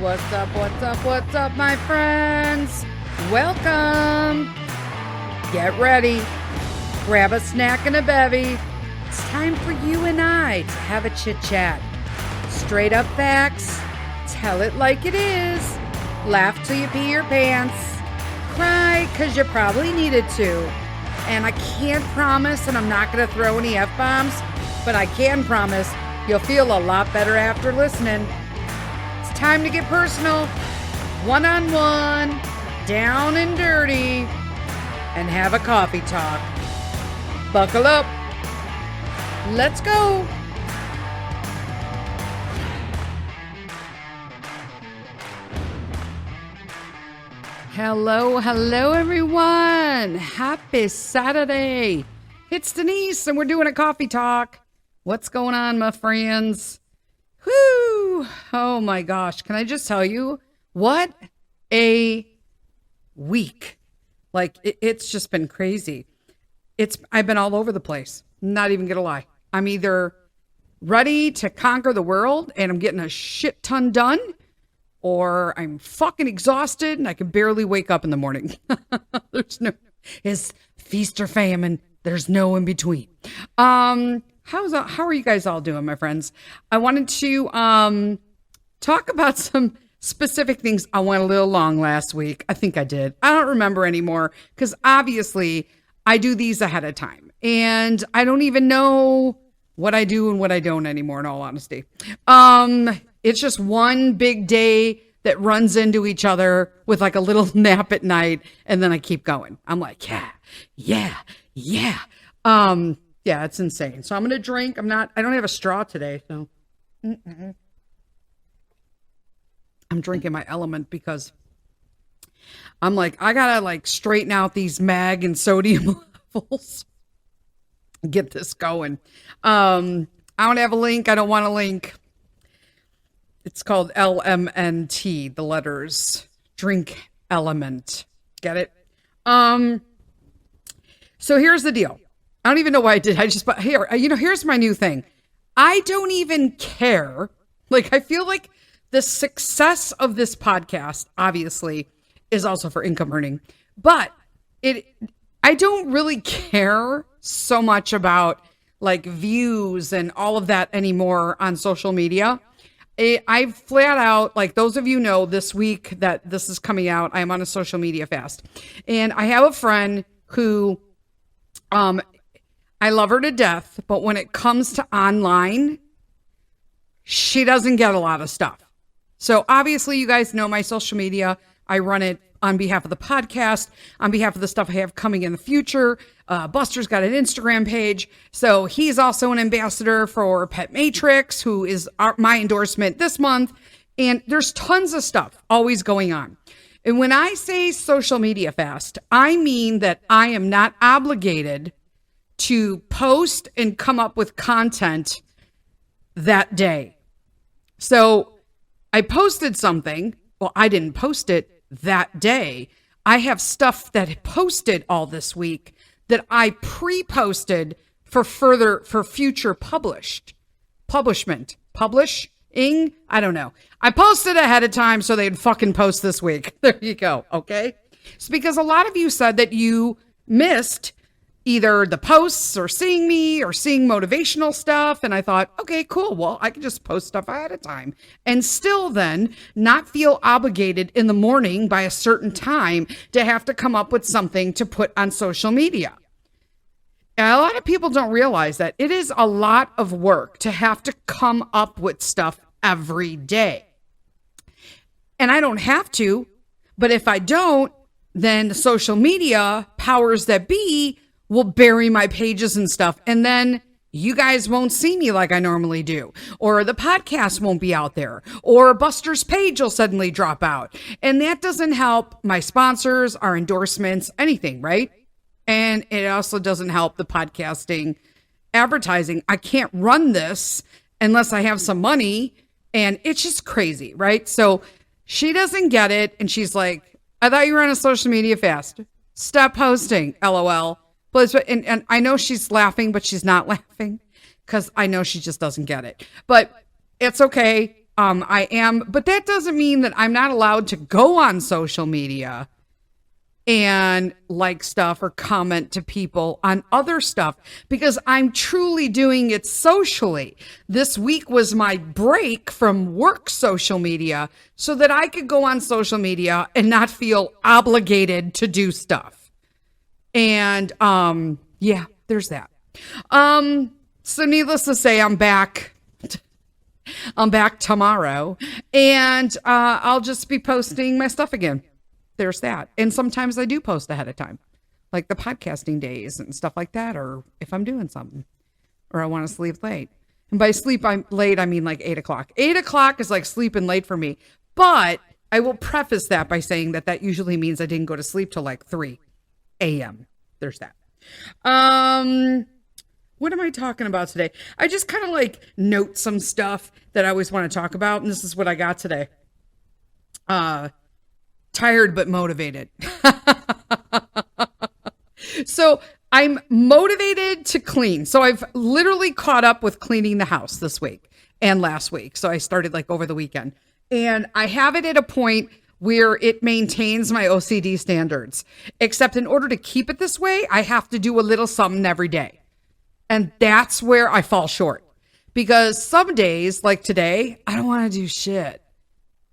What's up, my friends? Welcome. Get ready. Grab a snack and a bevy. It's time for you and I to have a chit chat. Straight up facts. Tell it like it is. Laugh till you pee your pants. Cry because you probably needed to. And I can't promise, and I'm not going to throw any F-bombs, but I can promise you'll feel a lot better after listening. It's time to get personal, one-on-one, down and dirty, and have a coffee talk. Buckle up. Let's go. Hello, everyone. Happy Saturday. It's Denise, and we're doing a coffee talk. What's going on, my friends? Whoo! Oh my gosh. Can I just tell you, what a week. Like, it's just been crazy. I've been all over the place. Not even gonna lie. I'm either ready to conquer the world and I'm getting a shit ton done, or I'm fucking exhausted and I can barely wake up in the morning. It's feast or famine. There's no in between. How are you guys all doing, my friends? I wanted to talk about some specific things. I went a little long last week. I think I did. I don't remember anymore because obviously I do these ahead of time. And I don't even know what I do and what I don't anymore, in all honesty. It's just one big day that runs into each other with like a little nap at night. And then I keep going. I'm like, yeah. Yeah, it's insane. So I'm going to drink. I don't have a straw today. So I'm drinking my Element because I'm like, I got to like straighten out these mag and sodium levels. Get this going. I don't have a link. I don't want a link. It's called LMNT, the letters. Drink Element. Get it? So here's the deal. I don't even know why I did. Here's my new thing. I don't even care. Like, I feel like the success of this podcast, obviously, is also for income earning. But I don't really care so much about like views and all of that anymore on social media. I flat out, like those of you know, this week that this is coming out, I'm on a social media fast. And I have a friend who, I love her to death, but when it comes to online, she doesn't get a lot of stuff. So obviously you guys know my social media. I run it on behalf of the podcast, on behalf of the stuff I have coming in the future. Buster's got an Instagram page. So he's also an ambassador for Pet Matrix, who is my endorsement this month. And there's tons of stuff always going on. And when I say social media fast, I mean that I am not obligated to post and come up with content that day. So I posted something. Well, I didn't post it that day. I have stuff that I posted all this week that I pre-posted for future publishing. I don't know. I posted ahead of time so they'd fucking post this week. There you go. Okay. It's because a lot of you said that you missed either the posts or seeing me or seeing motivational stuff. And I thought, okay, cool. Well, I can just post stuff ahead of time and still then not feel obligated in the morning by a certain time to have to come up with something to put on social media. And a lot of people don't realize that it is a lot of work to have to come up with stuff every day. And I don't have to, but if I don't, then the social media powers that be will bury my pages and stuff. And then you guys won't see me like I normally do. Or the podcast won't be out there. Or Buster's page will suddenly drop out. And that doesn't help my sponsors, our endorsements, anything, right? And it also doesn't help the podcasting advertising. I can't run this unless I have some money. And it's just crazy, right? So she doesn't get it. And she's like, I thought you were on a social media fast. Stop posting, LOL. And I know she's laughing, but she's not laughing because I know she just doesn't get it. But it's okay. I am, but that doesn't mean that I'm not allowed to go on social media and like stuff or comment to people on other stuff because I'm truly doing it socially. This week was my break from work social media so that I could go on social media and not feel obligated to do stuff. And yeah, there's that. So needless to say, I'm back. I'm back tomorrow and I'll just be posting my stuff again. There's that. And sometimes I do post ahead of time, like the podcasting days and stuff like that, or if I'm doing something or I want to sleep late. And by sleep I'm late, I mean like 8 o'clock. 8 o'clock is like sleeping late for me. But I will preface that by saying that that usually means I didn't go to sleep till like 3 a.m. There's that. What am I talking about today? I just kind of like note some stuff that I always want to talk about. And this is what I got today. Tired but motivated. So I'm motivated to clean. So I've literally caught up with cleaning the house this week and last week. So I started like over the weekend. And I have it at a point where it maintains my OCD standards. Except in order to keep it this way, I have to do a little something every day. And that's where I fall short. Because some days, like today, I don't want to do shit.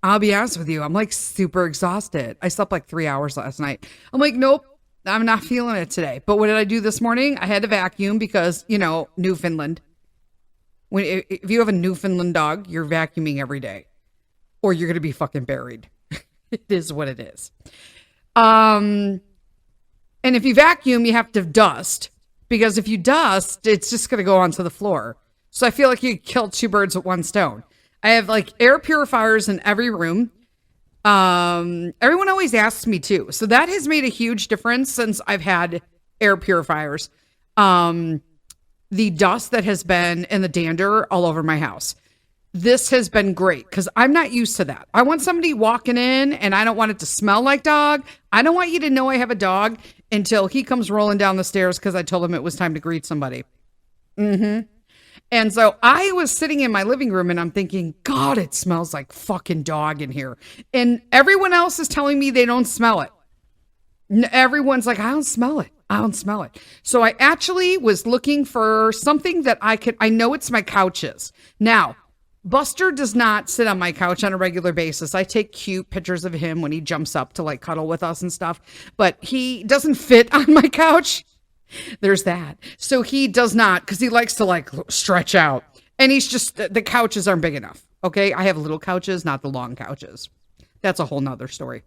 I'll be honest with you. I'm like super exhausted. I slept like 3 hours last night. I'm like, nope, I'm not feeling it today. But what did I do this morning? I had to vacuum because, you know, Newfoundland. If you have a Newfoundland dog, you're vacuuming every day. Or you're going to be fucking buried. It is what it is. And if you vacuum, you have to dust. Because if you dust, it's just going to go onto the floor. So I feel like you killed two birds with one stone. I have like air purifiers in every room. Everyone always asks me too. So that has made a huge difference since I've had air purifiers. The dust that has been and the dander all over my house. This has been great because I'm not used to that. I want somebody walking in and I don't want it to smell like dog. I don't want you to know I have a dog until he comes rolling down the stairs because I told him it was time to greet somebody. And so I was sitting in my living room and I'm thinking, God, it smells like fucking dog in here. And everyone else is telling me they don't smell it. Everyone's like, I don't smell it. I don't smell it. So I actually was looking for something that I know it's my couches. Now, Buster does not sit on my couch on a regular basis. I take cute pictures of him when he jumps up to like cuddle with us and stuff, but he doesn't fit on my couch. There's that. So he does not, because he likes to like stretch out and he's just, the couches aren't big enough. Okay. I have little couches, not the long couches. That's a whole nother story.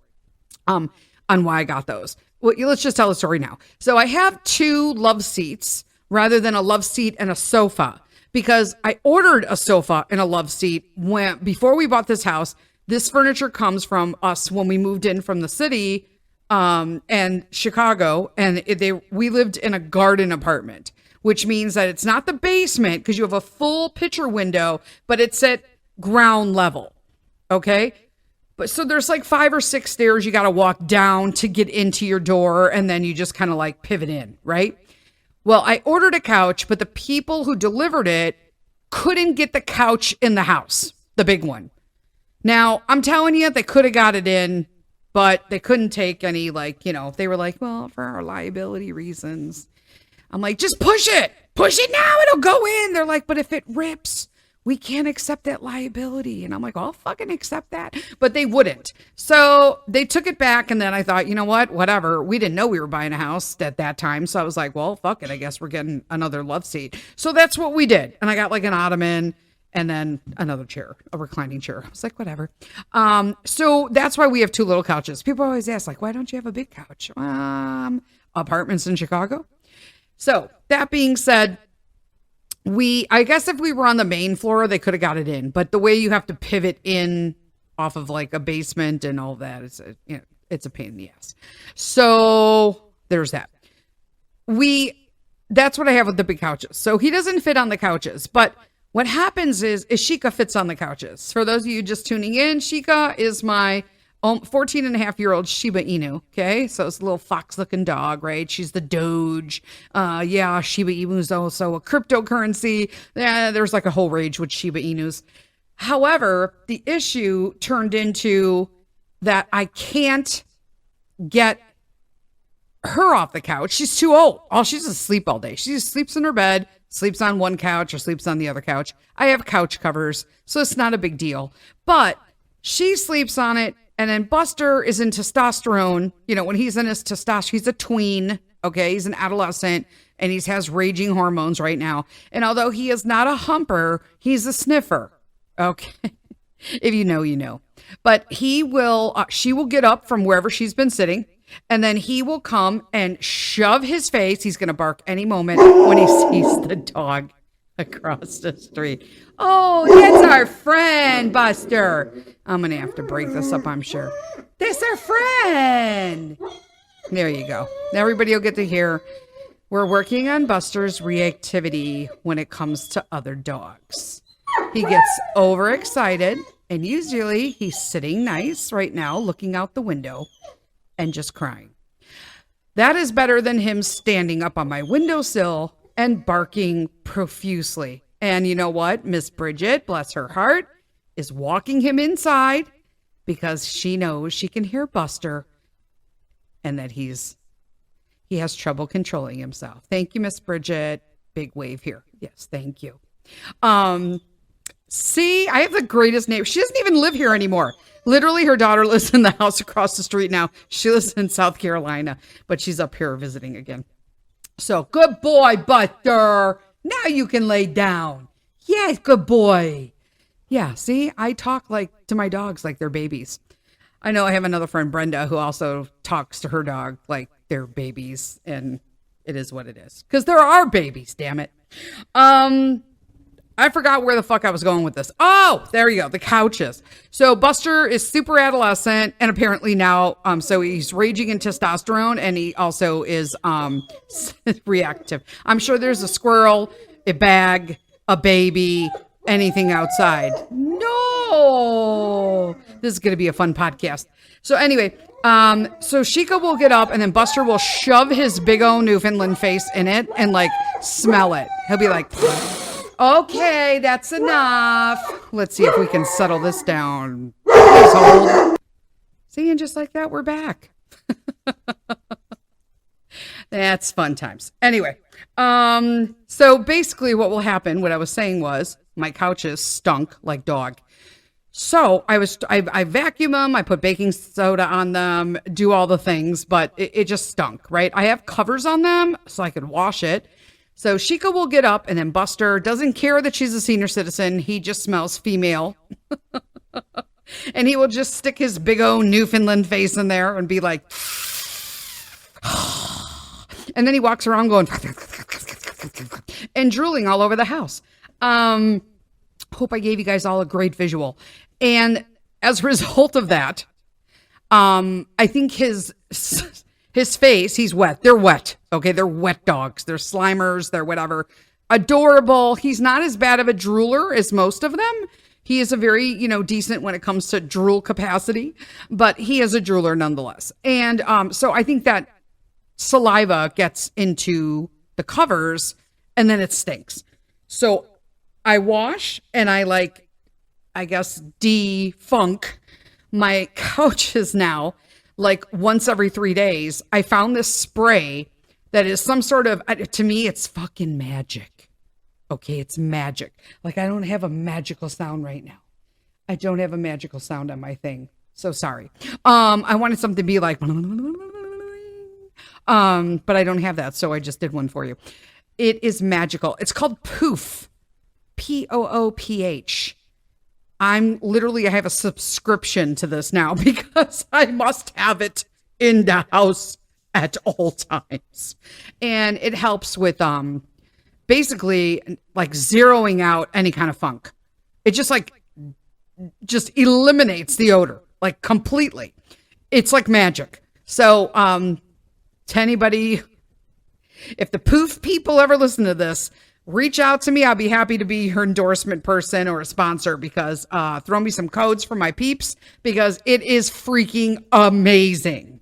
On why I got those. Well, let's just tell the story now. So I have 2 love seats rather than a love seat and a sofa. Because I ordered a sofa and a love seat before we bought this house. This furniture comes from us when we moved in from the city and Chicago. And we lived in a garden apartment, which means that it's not the basement because you have a full picture window, but it's at ground level. Okay. But so there's like 5 or 6 stairs you got to walk down to get into your door. And then you just kind of like pivot in, right? Well, I ordered a couch, but the people who delivered it couldn't get the couch in the house, the big one. Now, I'm telling you, they could have got it in, but they couldn't take any, like, you know, they were like, well, for our liability reasons. I'm like, just push it now, it'll go in. They're like, but if it rips, we can't accept that liability. And I'm like, I'll fucking accept that. But they wouldn't. So they took it back. And then I thought, you know what? Whatever. We didn't know we were buying a house at that time. So I was like, well, fuck it. I guess we're getting another love seat. So that's what we did. And I got like an ottoman and then another chair, a reclining chair. I was like, whatever. So that's why we have 2 little couches. People always ask, like, why don't you have a big couch? Apartments in Chicago. So that being said, I guess if we were on the main floor, they could have got it in, but the way you have to pivot in off of like a basement and all that, it's a pain in the ass. So there's that. That's what I have with the big couches. So he doesn't fit on the couches, but what happens is Shika fits on the couches. For those of you just tuning in, Shika is my 14 and a half year old Shiba Inu. Okay. So it's a little fox looking dog, right? She's the Doge. Shiba Inu is also a cryptocurrency. Yeah. There's like a whole rage with Shiba Inus. However, the issue turned into that I can't get her off the couch. She's too old. She's asleep all day. She just sleeps in her bed, sleeps on one couch or sleeps on the other couch. I have couch covers, so it's not a big deal. But she sleeps on it, and then Buster is in testosterone. You know, when he's in his testosterone, he's a tween, okay? He's an adolescent, and he has raging hormones right now. And although he is not a humper, he's a sniffer, okay? If you know, you know. But she will get up from wherever she's been sitting, and then he will come and shove his face. He's going to bark any moment when he sees the dog across the street. Oh, that's our friend, Buster. I'm going to have to break this up, I'm sure. That's our friend. There you go. Everybody will get to hear. We're working on Buster's reactivity when it comes to other dogs. He gets overexcited, and usually he's sitting nice right now, looking out the window and just crying. That is better than him standing up on my windowsill and barking profusely. And you know what? Miss Bridget, bless her heart, is walking him inside because she knows she can hear Buster and that he has trouble controlling himself. Thank you, Miss Bridget. Big wave here. Yes, thank you. See, I have the greatest neighbor. She doesn't even live here anymore. Literally, her daughter lives in the house across the street now. She lives in South Carolina, but she's up here visiting again. So, good boy, Buster. Now you can lay down. Yes, good boy. Yeah, see, I talk to my dogs like they're babies. I know I have another friend, Brenda, who also talks to her dog like they're babies, and it is what it is. Because there are babies, damn it. I forgot where the fuck I was going with this. Oh, there you go. The couches. So Buster is super adolescent, and apparently now, so he's raging in testosterone, and he also is reactive. I'm sure there's a squirrel, a bag, a baby, anything outside. No, this is going to be a fun podcast. So anyway, so Chica will get up, and then Buster will shove his big old Newfoundland face in it and smell it. He'll be like, okay, that's enough. Let's see if we can settle this down. See, and just like that, we're back. That's fun times. Anyway, so basically what will happen, what I was saying was, my couches stunk like dog. So I vacuum them, I put baking soda on them, do all the things, but it just stunk, right? I have covers on them so I could wash it. So Chica will get up, and then Buster doesn't care that she's a senior citizen. He just smells female. And he will just stick his big old Newfoundland face in there and be like, and then he walks around going, and drooling all over the house. Hope I gave you guys all a great visual. And as a result of that, I think his face, he's wet. They're wet. Okay. They're wet dogs. They're slimers. They're whatever. Adorable. He's not as bad of a drooler as most of them. He is a very, decent when it comes to drool capacity, but he is a drooler nonetheless. And so I think that saliva gets into the covers and then it stinks. So I wash and I defunk my couches now. Once every 3 days, I found this spray that is some sort of, to me, it's fucking magic. Okay, it's magic. I don't have a magical sound right now. I don't have a magical sound on my thing. So sorry. I wanted something to be like, but I don't have that. So I just did one for you. It is magical. It's called Poof. P-O-O-P-H. I have a subscription to this now because I must have it in the house at all times. And it helps with basically zeroing out any kind of funk. It just eliminates the odor completely. It's like magic. So to anybody, if the Poof people ever listen to this, reach out to me. I'll be happy to be your endorsement person or a sponsor because throw me some codes for my peeps because it is freaking amazing.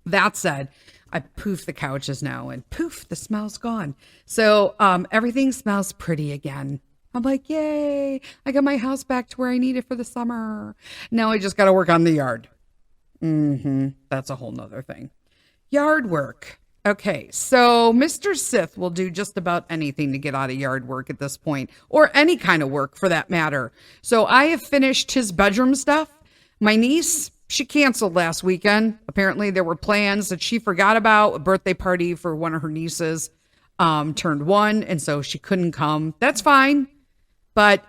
That said, I poof the couches now and poof, the smell's gone. So everything smells pretty again. I'm like, yay, I got my house back to where I need it for the summer. Now I just got to work on the yard. That's a whole nother thing. Yard work. Okay, so Mr. Sith will do just about anything to get out of yard work at this point, or any kind of work for that matter. So I have finished his bedroom stuff. My niece, she canceled last weekend. Apparently there were plans that she forgot about, a birthday party for one of her nieces turned 1, and so she couldn't come. That's fine. But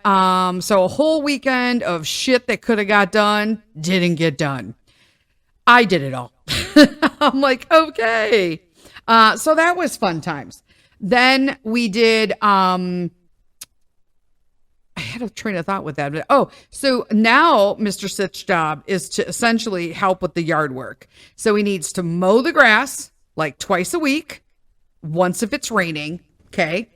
so a whole weekend of shit that could have got done didn't get done. I did it all. I'm like, okay. So that was fun times. Then we did, I had a train of thought with that. Oh, so now Mr. Sith's job is to essentially help with the yard work. So he needs to mow the grass like twice a week, once if it's raining. Okay.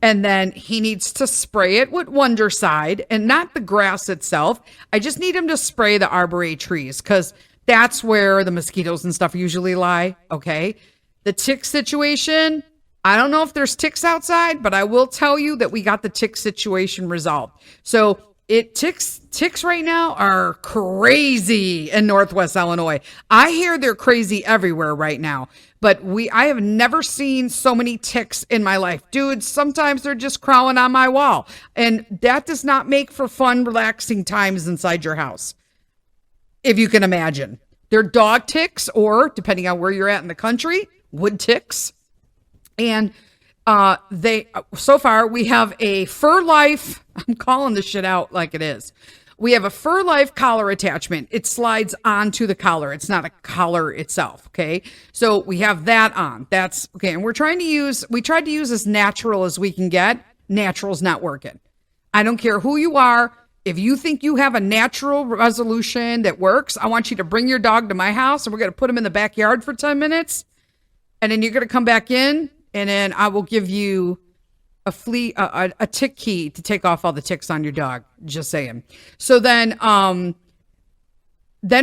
And then he needs to spray it with Wondercide, and not the grass itself. I just need him to spray the arborvitae trees, because that's where the mosquitoes and stuff usually lie. Okay. The tick situation, I don't know if there's ticks outside, but I will tell you that we got the tick situation resolved. So ticks right now are crazy in Northwest Illinois. I hear they're crazy everywhere right now, but I have never seen so many ticks in my life. Dude, sometimes they're just crawling on my wall, and that does not make for fun, relaxing times inside your house. If you can imagine. They're dog ticks, or depending on where you're at in the country, wood ticks. And so far we have a Fur Life. I'm calling this shit out like it is. We have a Fur Life collar attachment. It slides onto the collar. It's not a collar itself. Okay. So we have that on. That's okay. And we tried to use as natural as we can get. Natural's not working. I don't care who you are. If you think you have a natural resolution that works, I want you to bring your dog to my house, and we're going to put him in the backyard for 10 minutes. And then you're going to come back in, and then I will give you a tick key to take off all the ticks on your dog. Just saying. So then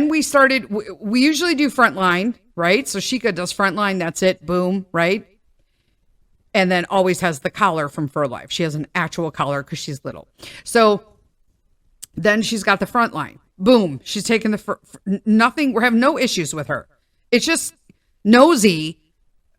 we started, we usually do frontline, right? So Sheikah does frontline. That's it. Boom. Right. And then always has the collar from Fur Life. She has an actual collar because she's little. So then she's got the frontline. Boom. She's taking nothing. We're having no issues with her. It's just Nosy,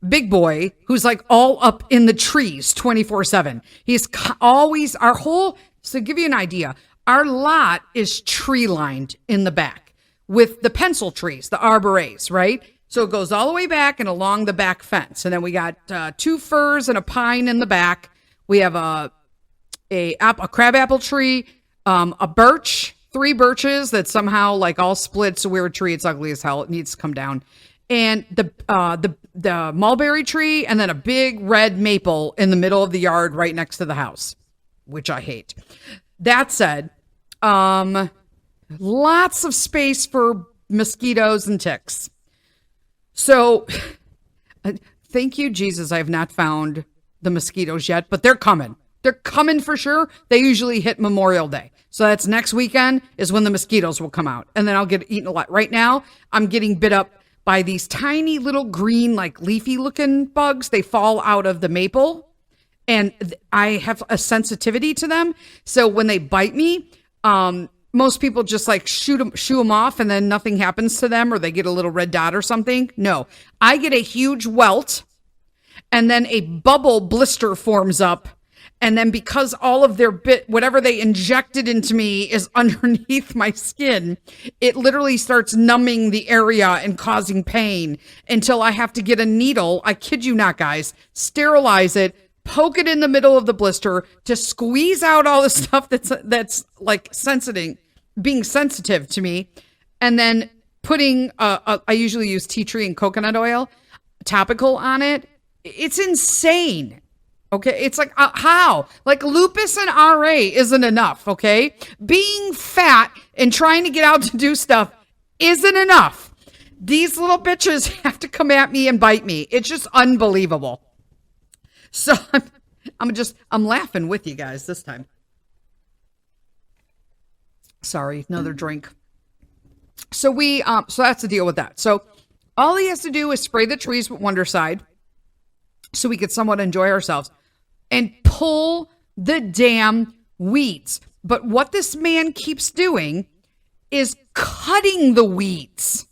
big boy, who's like all up in the trees 24/7. He's always so to give you an idea, our lot is tree lined in the back with the pencil trees, the arborvitae, right? So it goes all the way back and along the back fence. And then we got 2 firs and a pine in the back. We have a crabapple tree, a birch, 3 birches that somehow like all split. It's a weird tree. It's ugly as hell. It needs to come down. And the mulberry tree, and then a big red maple in the middle of the yard right next to the house, which I hate. That said, lots of space for mosquitoes and ticks. So thank you, Jesus. I have not found the mosquitoes yet, but they're coming. They're coming for sure. They usually hit Memorial Day. So that's next weekend is when the mosquitoes will come out. And then I'll get eaten a lot. Right now, I'm getting bit up by these tiny little green, like leafy looking bugs. They fall out of the maple, and I have a sensitivity to them. So when they bite me, most people just like shoo them off, and then nothing happens to them, or they get a little red dot or something. No, I get a huge welt, and then a bubble blister forms up. And then because all of their whatever they injected into me is underneath my skin, it literally starts numbing the area and causing pain until I have to get a needle. I kid you not, guys, sterilize it, poke it in the middle of the blister to squeeze out all the stuff that's like being sensitive to me. And then putting, I usually use tea tree and coconut oil topical on it. It's insane. Okay, it's like, how? Like lupus and RA isn't enough, okay? Being fat and trying to get out to do stuff isn't enough. These little bitches have to come at me and bite me. It's just unbelievable. So I'm laughing with you guys this time. Sorry, another drink. So so that's the deal with that. So all he has to do is spray the trees with Wondercide so we could somewhat enjoy ourselves. And pull the damn weeds. But what this man keeps doing is cutting the weeds.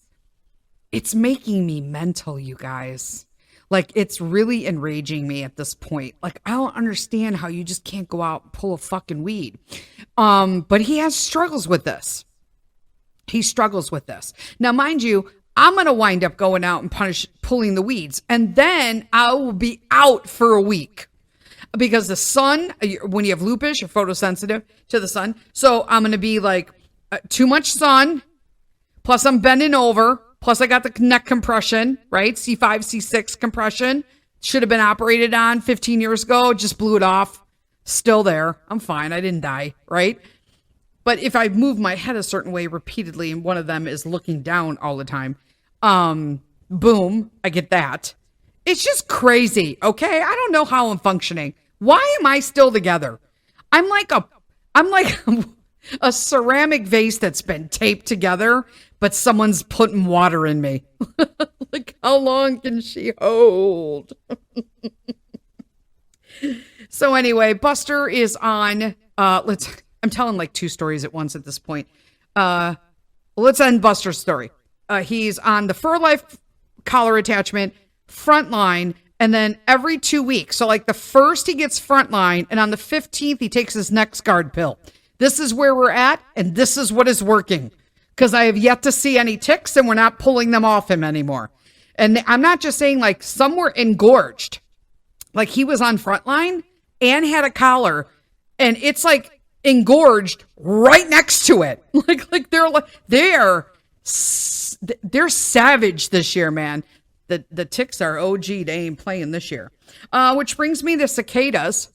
It's making me mental, you guys. Like, it's really enraging me at this point. Like, I don't understand how you just can't go out and pull a fucking weed. But he has struggles with this. He struggles with this. Now, mind you, I'm going to wind up going out and pulling the weeds. And then I will be out for a week. Because the sun, when you have lupus, you're photosensitive to the sun. So I'm going to be like, too much sun. Plus I'm bending over. Plus I got the neck compression, right? C5, C6 compression. Should have been operated on 15 years ago. Just blew it off. Still there. I'm fine. I didn't die, right? But if I move my head a certain way repeatedly, and one of them is looking down all the time, boom, I get that. It's just crazy, okay? I don't know how I'm functioning. Why am I still together? I'm like a ceramic vase that's been taped together, but someone's putting water in me. Like, how long can she hold? So anyway, Buster is on, I'm telling like two stories at once at this point. Let's end Buster's story. He's on the Fur Life collar attachment, Frontline, and then every 2 weeks. So like the first he gets Frontline, and on the 15th he takes his next guard pill. This is where we're at, and this is what is working. Because I have yet to see any ticks, and we're not pulling them off him anymore. And I'm not just saying, like, some were engorged. Like, he was on Frontline and had a collar, and it's like engorged right next to it. Like they're savage this year, man. The ticks are OG. They ain't playing this year. Which brings me to cicadas.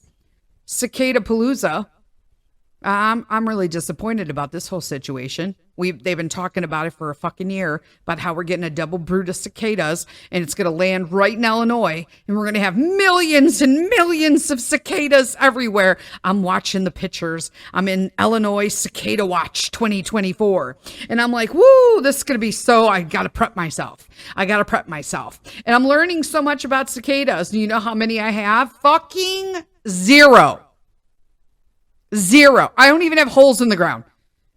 Cicada-palooza. I'm really disappointed about this whole situation. They've been talking about it for a fucking year, about how we're getting a double brood of cicadas, and it's going to land right in Illinois, and we're going to have millions and millions of cicadas everywhere. I'm watching the pictures. I'm in Illinois Cicada Watch 2024, and I'm like, woo, this is going to be I got to prep myself. And I'm learning so much about cicadas. Do you know how many I have? Fucking zero. I don't even have holes in the ground.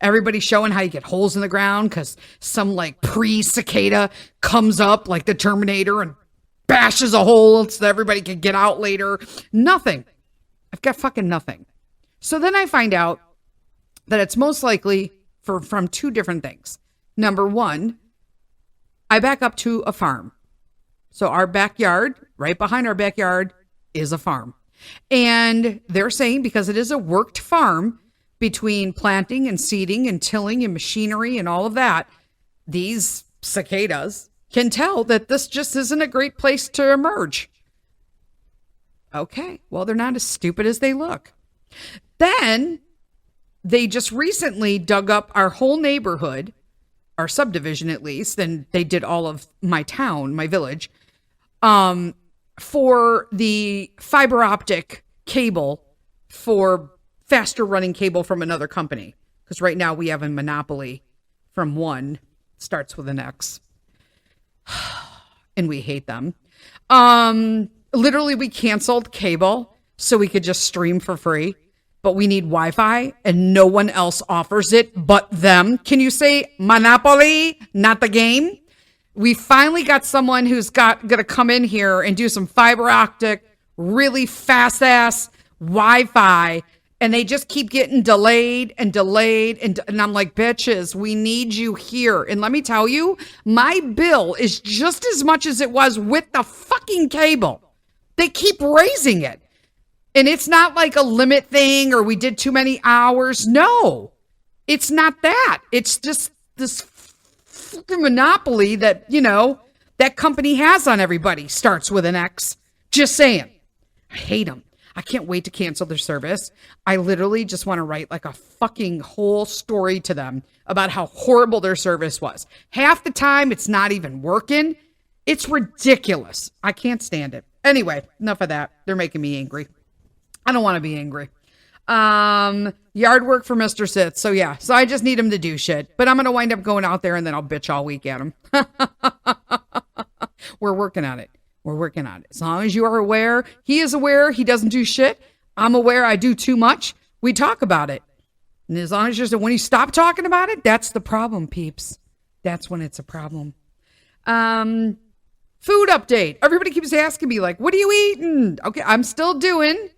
Everybody's showing how you get holes in the ground because some like pre-cicada comes up like the Terminator and bashes a hole so that everybody can get out later. Nothing. I've got fucking nothing. So then I find out that it's most likely from two different things. Number one, I back up to a farm. So our backyard, right behind our backyard, is a farm. And they're saying because it is a worked farm, between planting and seeding and tilling and machinery and all of that, these cicadas can tell that this just isn't a great place to emerge. Okay, well, they're not as stupid as they look. Then they just recently dug up our whole neighborhood, our subdivision at least, and they did all of my town, my village, for the fiber optic cable for faster running cable from another company. Because right now we have a monopoly from one, starts with an X. And we hate them. Literally we canceled cable so we could just stream for free. But we need Wi-Fi and no one else offers it but them. Can you say monopoly, not the game? We finally got someone who's gonna come in here and do some fiber optic, really fast ass Wi-Fi. And they just keep getting delayed. And I'm like, bitches, we need you here. And let me tell you, my bill is just as much as it was with the fucking cable. They keep raising it. And it's not like a limit thing or we did too many hours. No, it's not that. It's just this fucking monopoly that, that company has on everybody. Starts with an X. Just saying. I hate them. I can't wait to cancel their service. I literally just want to write like a fucking whole story to them about how horrible their service was. Half the time, it's not even working. It's ridiculous. I can't stand it. Anyway, enough of that. They're making me angry. I don't want to be angry. Yard work for Mr. Sith. So yeah, so I just need him to do shit. But I'm going to wind up going out there and then I'll bitch all week at him. We're working on it. As long as you are aware, he is aware he doesn't do shit. I'm aware I do too much. We talk about it. And as long as when you stop talking about it, that's the problem, peeps. That's when it's a problem. Food update. Everybody keeps asking me, like, what are you eating? Okay, I'm still doing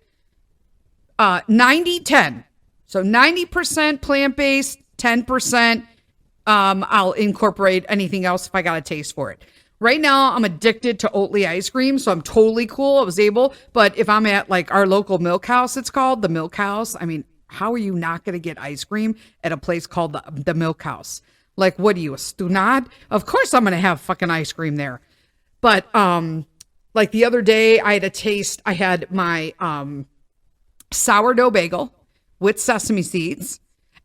90-10. So 90% plant-based, 10% I'll incorporate anything else if I got a taste for it. Right now, I'm addicted to Oatly ice cream, so I'm totally cool. I was able, but if I'm at like our local milk house, it's called the Milk House. I mean, how are you not going to get ice cream at a place called the Milk House? Like, what are you, a stunad? Of course I'm going to have fucking ice cream there. But like the other day, I had a taste. I had my sourdough bagel with sesame seeds,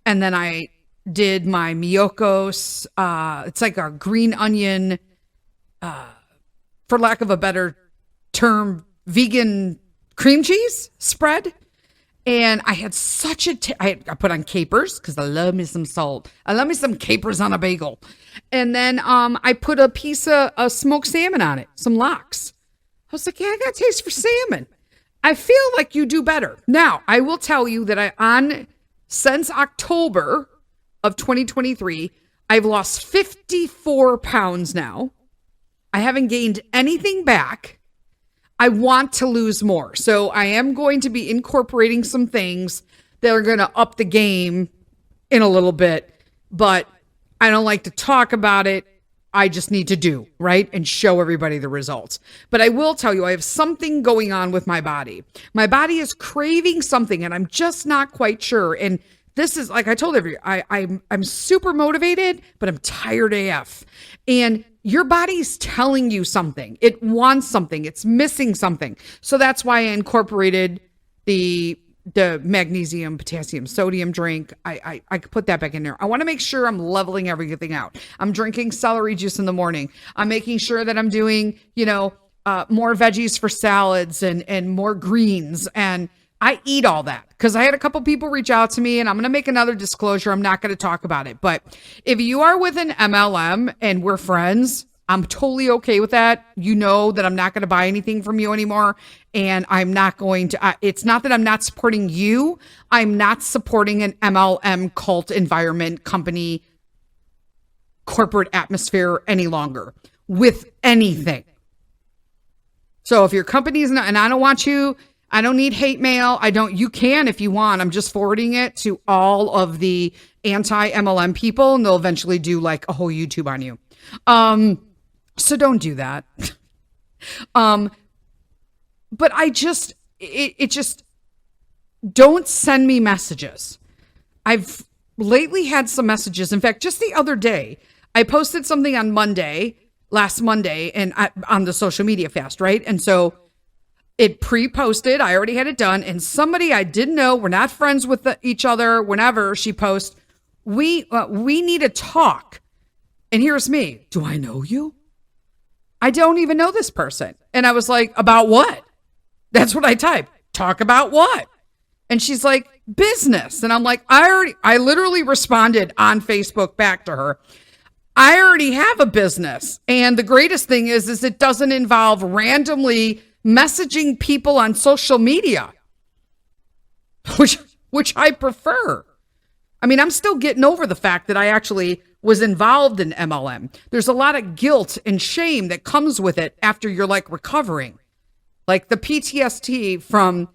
and then I did my Miyoko's. It's like a green onion, for lack of a better term, vegan cream cheese spread. And I had such I put on capers because I love me some salt. I love me some capers on a bagel. And then I put a piece of smoked salmon on it, some lox. I was like, yeah, I got a taste for salmon. I feel like you do better. Now, I will tell you that since October of 2023, I've lost 54 pounds now. I haven't gained anything back. I want to lose more. So I am going to be incorporating some things that are going to up the game in a little bit, but I don't like to talk about it. I just need to do, right? And show everybody the results. But I will tell you, I have something going on with my body. My body is craving something and I'm just not quite sure. And this is, like I told everybody, I'm super motivated, but I'm tired AF. And your body's telling you something. It wants something. It's missing something. So that's why I incorporated the magnesium, potassium, sodium drink. I could put that back in there. I want to make sure I'm leveling everything out. I'm drinking celery juice in the morning. I'm making sure that I'm doing, more veggies for salads and more greens. And I eat all that because I had a couple people reach out to me, and I'm going to make another disclosure. I'm not going to talk about it. But if you are with an MLM and we're friends, I'm totally okay with that. You know that I'm not going to buy anything from you anymore. And I'm not going to, it's not that I'm not supporting you. I'm not supporting an MLM cult environment, company, corporate atmosphere any longer with anything. So if your company's not, and I don't want you, I don't need hate mail. You can if you want. I'm just forwarding it to all of the anti-MLM people, and they'll eventually do like a whole YouTube on you. So don't do that. But it just don't send me messages. I've lately had some messages. In fact, just the other day, I posted something on last Monday, and on the social media fast, right? And so it pre-posted. I already had it done. And somebody I didn't know, we're not friends with each other. Whenever she posts, we need to talk. And here's me. Do I know you? I don't even know this person. And I was like, about what? That's what I typed. Talk about what? And she's like, business. And I'm like, I literally responded on Facebook back to her. I already have a business. And the greatest thing is it doesn't involve randomly messaging people on social media, which I prefer. I mean, I'm still getting over the fact that I actually was involved in MLM. There's a lot of guilt and shame that comes with it after you're like recovering. Like the PTSD from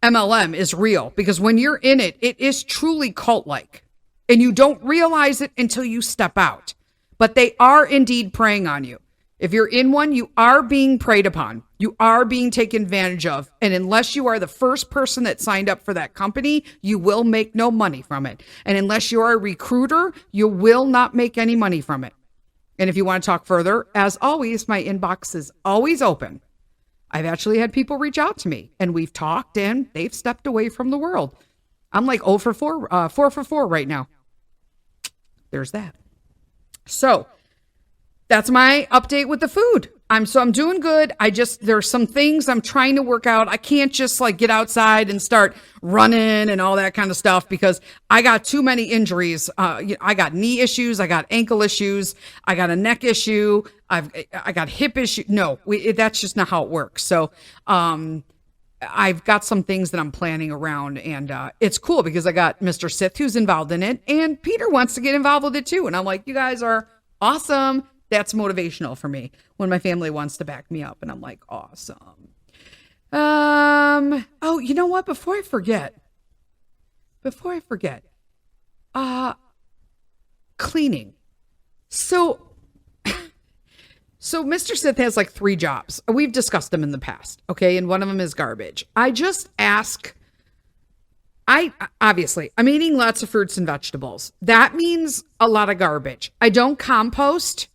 MLM is real because when you're in it, it is truly cult-like and you don't realize it until you step out. But they are indeed preying on you. If you're in one, you are being preyed upon. You are being taken advantage of. And unless you are the first person that signed up for that company, you will make no money from it. And unless you are a recruiter, you will not make any money from it. And if you want to talk further, as always, my inbox is always open. I've actually had people reach out to me and we've talked and they've stepped away from the world. I'm like 0 for 4, 4 for 4 right now. There's that. So that's my update with the food. I'm doing good. There's some things I'm trying to work out. I can't just like get outside and start running and all that kind of stuff because I got too many injuries. I got knee issues. I got ankle issues. I got a neck issue. I got hip issue. No, that's just not how it works. So, I've got some things that I'm planning around, and it's cool because I got Mr. Sith who's involved in it, and Peter wants to get involved with it too. And I'm like, you guys are awesome. That's motivational for me when my family wants to back me up, and I'm like, awesome. Oh, you know what? Before I forget, cleaning. So Mr. Sith has like 3 jobs. We've discussed them in the past, okay? And one of them is garbage. I'm eating lots of fruits and vegetables. That means a lot of garbage. I don't compost,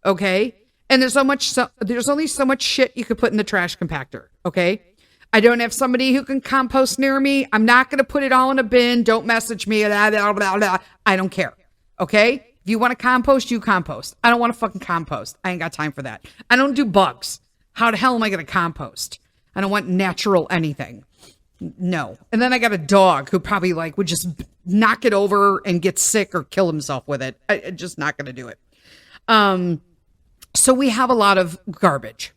okay? And there's only so much shit you could put in the trash compactor, okay? I don't have somebody who can compost near me. I'm not going to put it all in a bin. Don't message me. Blah, blah, blah, blah. I don't care, okay? If you want to compost, you compost. I don't want to fucking compost. I ain't got time for that. I don't do bugs. How the hell am I going to compost? I don't want natural anything. No. And then I got a dog who probably like would just knock it over and get sick or kill himself with it. I'm just not going to do it. So we have a lot of garbage.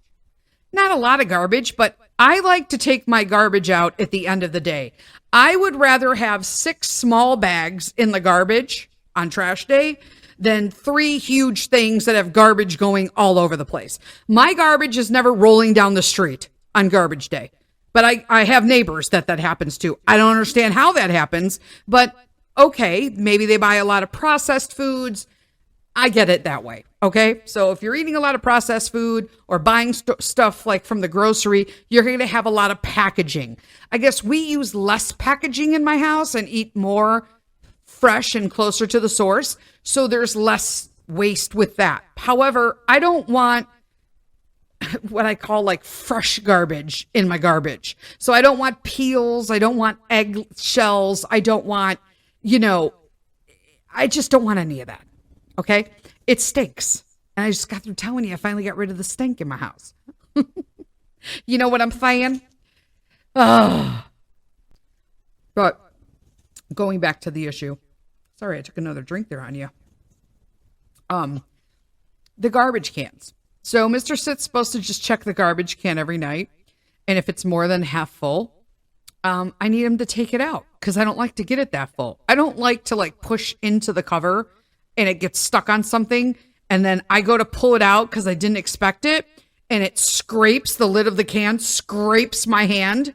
Not a lot of garbage, but I like to take my garbage out at the end of the day. I would rather have 6 small bags in the garbage on trash day than 3 huge things that have garbage going all over the place. My garbage is never rolling down the street on garbage day, but I have neighbors that happens to. I don't understand how that happens, but okay, maybe they buy a lot of processed foods. I get it that way. Okay. So if you're eating a lot of processed food or buying stuff like from the grocery, you're going to have a lot of packaging. I guess we use less packaging in my house and eat more fresh and closer to the source. So there's less waste with that. However, I don't want what I call like fresh garbage in my garbage. So I don't want peels. I don't want egg shells. I don't want, I just don't want any of that. Okay. It stinks. And I just got through telling you, I finally got rid of the stink in my house. You know what I'm saying? But going back to the issue. Sorry, I took another drink there on you. The garbage cans. So Mr. Sith's supposed to just check the garbage can every night. And if it's more than half full, I need him to take it out because I don't like to get it that full. I don't like to like push into the cover and it gets stuck on something. And then I go to pull it out because I didn't expect it. And it scrapes the lid of the can, scrapes my hand.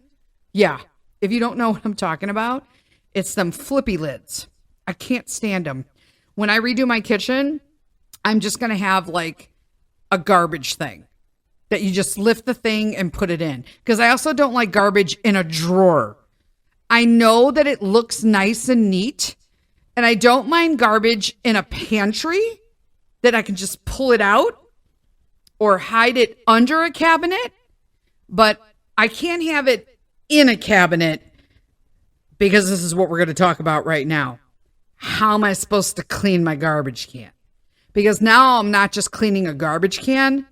Yeah. If you don't know what I'm talking about, it's them flippy lids. I can't stand them. When I redo my kitchen, I'm just going to have like a garbage thing that you just lift the thing and put it in. Because I also don't like garbage in a drawer. I know that it looks nice and neat. And I don't mind garbage in a pantry that I can just pull it out or hide it under a cabinet. But I can't have it in a cabinet because this is what we're going to talk about right now. How am I supposed to clean my garbage can? Because now I'm not just cleaning a garbage can.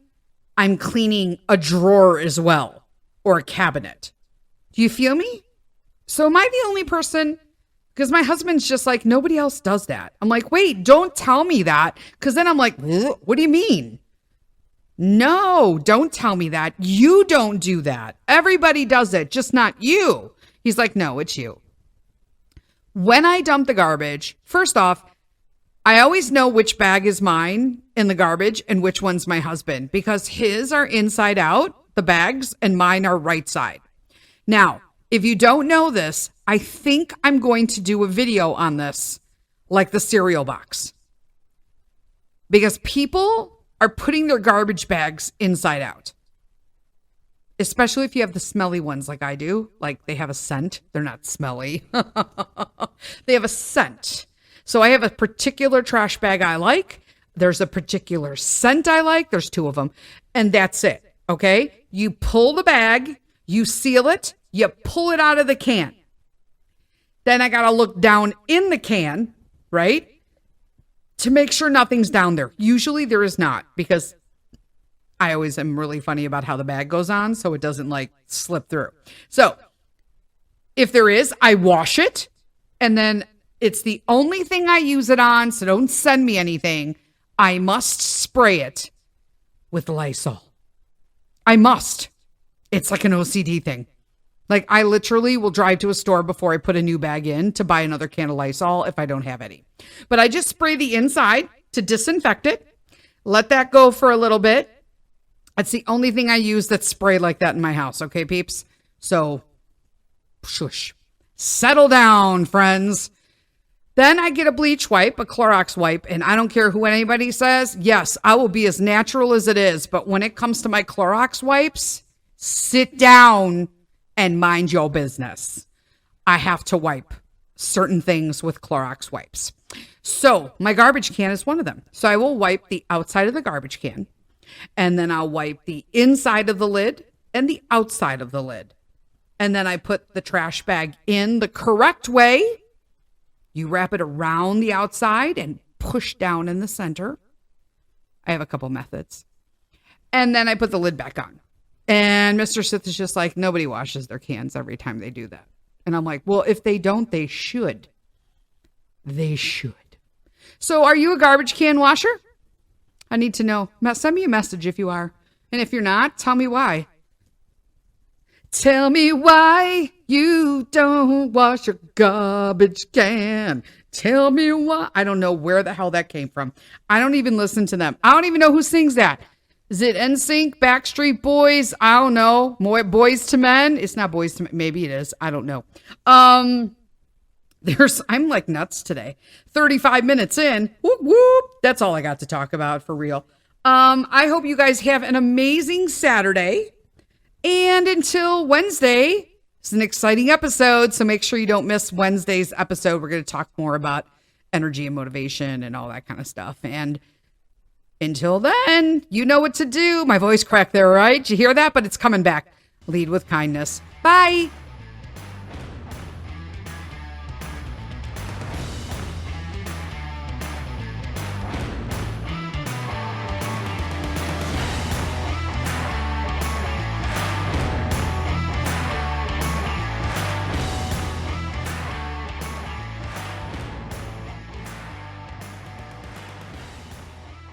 I'm cleaning a drawer as well or a cabinet. Do you feel me? So am I the only person? Because my husband's just like, nobody else does that. I'm like, wait, don't tell me that. Because then I'm like, what do you mean? No, don't tell me that. You don't do that. Everybody does it, just not you. He's like, no, it's you. When I dump the garbage, first off, I always know which bag is mine in the garbage and which one's my husband because his are inside out, the bags, and mine are right side. Now, if you don't know this, I think I'm going to do a video on this, like the cereal box. Because people are putting their garbage bags inside out. Especially if you have the smelly ones like I do. Like they have a scent. They're not smelly. They have a scent. So I have a particular trash bag I like. There's a particular scent I like. There's 2 of them. And that's it. Okay? You pull the bag. You seal it. You pull it out of the can. Then I got to look down in the can, right? To make sure nothing's down there. Usually there is not because I always am really funny about how the bag goes on so it doesn't like slip through. So if there is, I wash it and then it's the only thing I use it on. So don't send me anything. I must spray it with Lysol. I must. It's like an OCD thing. Like, I literally will drive to a store before I put a new bag in to buy another can of Lysol if I don't have any. But I just spray the inside to disinfect it. Let that go for a little bit. That's the only thing I use that's sprayed like that in my house. Okay, peeps? So, shush. Settle down, friends. Then I get a bleach wipe, a Clorox wipe, and I don't care who anybody says. Yes, I will be as natural as it is. But when it comes to my Clorox wipes, sit down and mind your business. I have to wipe certain things with Clorox wipes. So my garbage can is one of them. So I will wipe the outside of the garbage can, and then I'll wipe the inside of the lid and the outside of the lid. And then I put the trash bag in the correct way. You wrap it around the outside and push down in the center. I have a couple methods. And then I put the lid back on. And Mr. Sith is just like, nobody washes their cans every time they do that. And I'm like, well, if they don't, they should. They should. So are you a garbage can washer? I need to know. Send me a message if you are. And if you're not, tell me why. Tell me why you don't wash your garbage can. Tell me why. I don't know where the hell that came from. I don't even listen to them. I don't even know who sings that. Is it NSYNC, Backstreet Boys? I don't know. Boys to Men? It's not Boys to Men. Maybe it is. I don't know. I'm like nuts today. 35 minutes in. Whoop, whoop. That's all I got to talk about for real. I hope you guys have an amazing Saturday. And until Wednesday, it's an exciting episode. So make sure you don't miss Wednesday's episode. We're going to talk more about energy and motivation and all that kind of stuff. And until then, you know what to do. My voice cracked there, right? Did you hear that? But it's coming back. Lead with kindness. Bye.